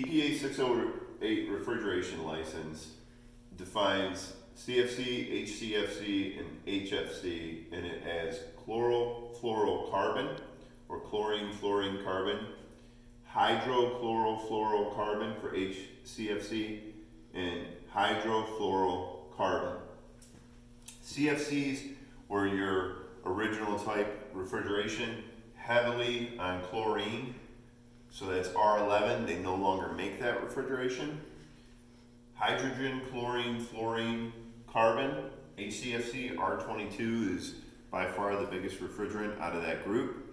EPA 608 refrigeration license defines CFC, HCFC, and HFC, and it as chlorofluorocarbon or chlorine fluorine carbon, hydrochlorofluorocarbon for HCFC, and hydrofluorocarbon. CFCs were your original type refrigeration, heavily on chlorine, so that's R11. They no longer make that refrigeration. Hydrogen, chlorine, fluorine, carbon, HCFC, R22 is by far the biggest refrigerant out of that group.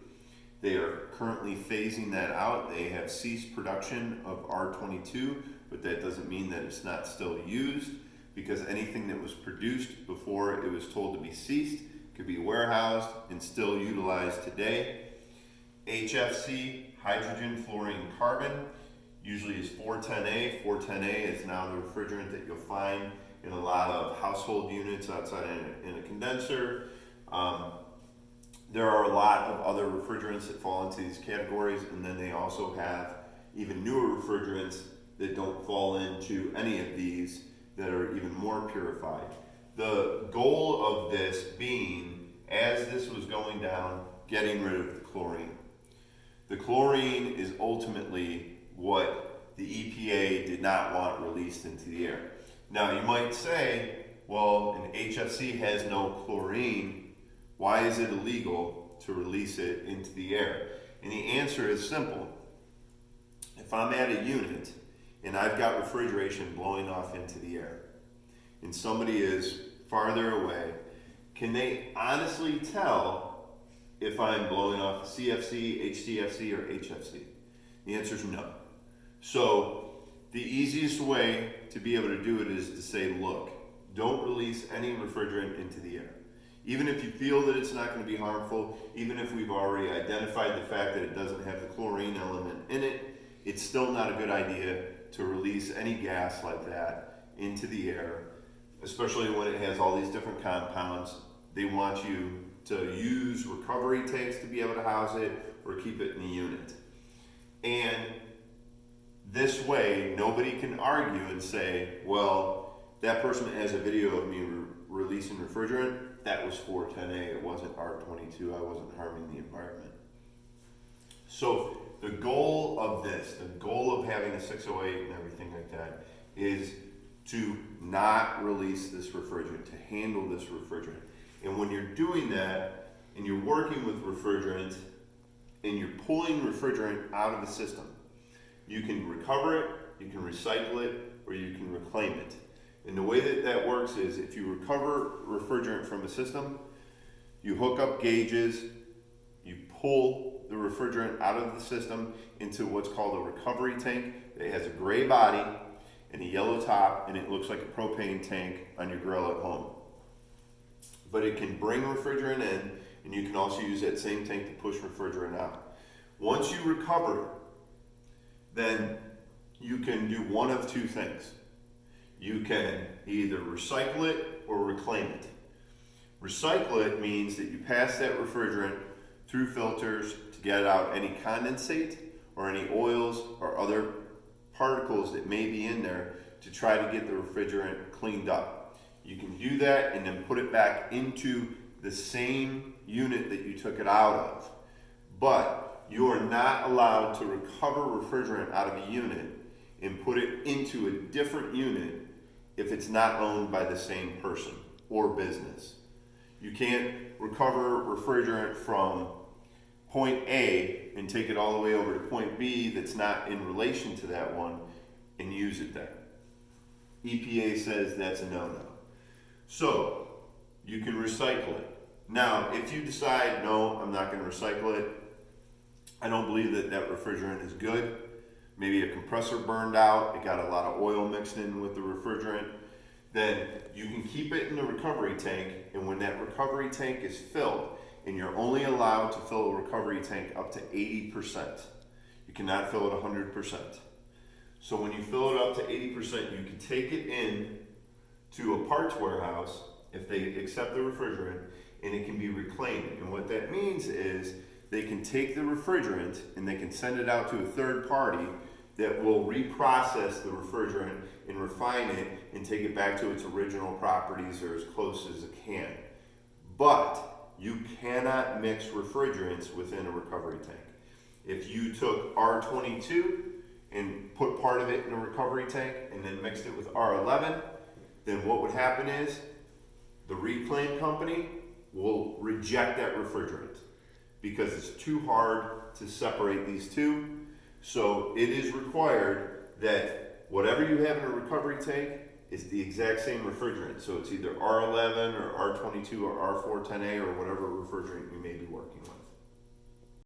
They are currently phasing that out. They have ceased production of R22, but that doesn't mean that it's not still used, because anything that was produced before it was told to be ceased could be warehoused and still utilized today. HFC, hydrogen, fluorine, carbon, usually is 410A. 410A is now the refrigerant that you'll find in a lot of household units outside in a condenser. There are a lot of other refrigerants that fall into these categories, and then they also have even newer refrigerants that don't fall into any of these that are even more purified. The goal of this being, as this was going down, getting rid of the chlorine. The chlorine is ultimately what the EPA did not want released into the air. Now you might say, well, an HFC has no chlorine, why is it illegal to release it into the air? And the answer is simple. If I'm at a unit and I've got refrigeration blowing off into the air, and somebody is farther away, can they honestly tell if I'm blowing off CFC, HCFC, or HFC? The answer is no. So the easiest way to be able to do it is to say, look, don't release any refrigerant into the air. Even if you feel that it's not going to be harmful, even if we've already identified the fact that it doesn't have the chlorine element in it, it's still not a good idea to release any gas like that into the air, especially when it has all these different compounds. They want you to use recovery tanks to be able to house it or keep it in the unit. And this way, nobody can argue and say, well, that person has a video of me releasing refrigerant. That was 410A, it wasn't R22, I wasn't harming the environment. So the goal of this, the goal of having a 608 and everything like that, is to not release this refrigerant, to handle this refrigerant. And when you're doing that, and you're working with refrigerant, and you're pulling refrigerant out of the system, you can recover it, you can recycle it, or you can reclaim it. And the way that that works is, if you recover refrigerant from a system, you hook up gauges, you pull the refrigerant out of the system into what's called a recovery tank. It has a gray body and a yellow top, and it looks like a propane tank on your grill at home. But it can bring refrigerant in, and you can also use that same tank to push refrigerant out. Once you recover it, then you can do one of two things. You can either recycle it or reclaim it. Recycle it means that you pass that refrigerant through filters to get out any condensate or any oils or other particles that may be in there to try to get the refrigerant cleaned up. You can do that and then put it back into the same unit that you took it out of. But you are not allowed to recover refrigerant out of a unit and put it into a different unit if it's not owned by the same person or business. You can't recover refrigerant from point A and take it all the way over to point B that's not in relation to that one and use it there. EPA says that's a no-no. So you can recycle it. Now, if you decide, no, I'm not going to recycle it, I don't believe that that refrigerant is good. Maybe a compressor burned out, it got a lot of oil mixed in with the refrigerant, then you can keep it in the recovery tank, and when that recovery tank is filled, and you're only allowed to fill a recovery tank up to 80%. You cannot fill it 100%. So when you fill it up to 80%, you can take it in to a parts warehouse if they accept the refrigerant, and it can be reclaimed. And what that means is they can take the refrigerant and they can send it out to a third party that will reprocess the refrigerant and refine it and take it back to its original properties or as close as it can. But you cannot mix refrigerants within a recovery tank. If you took R22 and put part of it in a recovery tank and then mixed it with R11, then what would happen is the reclaim company will reject that refrigerant because it's too hard to separate these two. So it is required that whatever you have in a recovery tank is the exact same refrigerant. So it's either R11 or R22 or R410A or whatever refrigerant you may be working with.